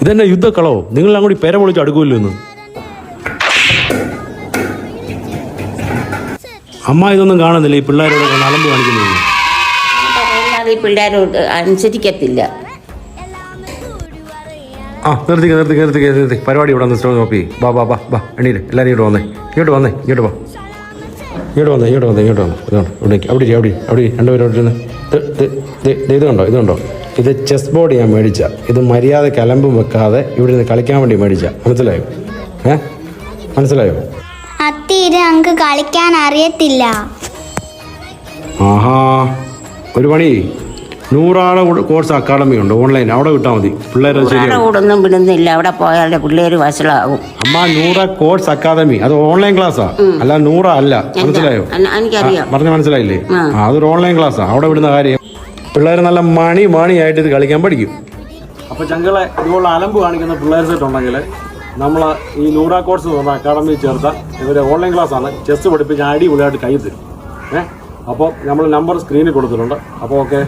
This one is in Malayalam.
ഇതെന്നെ യുദ്ധക്കളോ? നിങ്ങളെല്ലാം കൂടി പെര പൊളിച്ച് അടുക്കുമല്ലോ ഇന്ന്. അമ്മ ഇതൊന്നും കാണുന്നില്ല ഈ പിള്ളേരോട് അലമ്പ് കാണിക്കുന്നത്. ഈ പിള്ളേരോട് അനുസരിക്കത്തില്ല. ആ നിർത്തി പരിപാടി ഇവിടെ വന്ന് നോക്കി. ബാ എണീര് എല്ലാവരും ഇങ്ങോട്ട് വന്നേ ഇങ്ങോട്ട് വന്നേ അവിടെ രണ്ടുപേരും ഇതുണ്ടോ ഇത് ചെസ് ബോർഡ് ഞാൻ മേടിച്ച. ഇത് മര്യാദ കലമ്പും വെക്കാതെ ഇവിടെ നിന്ന് കളിക്കാൻ വേണ്ടി മേടിച്ച. മനസ്സിലായോ? മനസ്സിലായോ? അത്തീര് അങ്ങ് കളിക്കാൻ അറിയത്തില്ല. ആഹാ, ഒരു പണി, 100 കോഴ്സ് അക്കാഡമി ഉണ്ട് ഓൺലൈൻ, അവിടെ വിട്ടാൽ മതി. പിള്ളേരെ കൂടൊന്നും വിടുന്നില്ല, അവിടെ പോയാലേ പിള്ളേര് വഷളാകും. അമ്മ 100 കോഴ്സ് അക്കാദമി, അത് ഓൺലൈൻ ക്ലാസ്സാ, അല്ല 100 അല്ല. മനസ്സിലായോ? എനിക്കറിയാം. മനസ്സിലായില്ലേ? അതൊരു ഓൺലൈൻ ക്ലാസ്സാ, അവിടെ വിടുന്ന കാര്യം. പിള്ളേർ നല്ല മണിയായിട്ട് ഇത് കളിക്കാൻ പഠിക്കും. അപ്പോൾ ചങ്കളെ ഇതുപോലെ അലമ്പ് കാണിക്കുന്ന പിള്ളേർ സെറ്റ് ഉണ്ടെങ്കിൽ നമ്മൾ ഈ 100 കോഴ്സ് എന്ന് അക്കാഡമിയിൽ ചേർത്താൽ ഇവരെ ഓൺലൈൻ ക്ലാസ്സാണ്, ചെസ് പഠിപ്പിച്ച് അടിപൊളിയായിട്ട് കൈ തരും. അപ്പോൾ നമ്മൾ നമ്പർ സ്ക്രീനിൽ കൊടുത്തിട്ടുണ്ട്. അപ്പോൾ ഓക്കെ.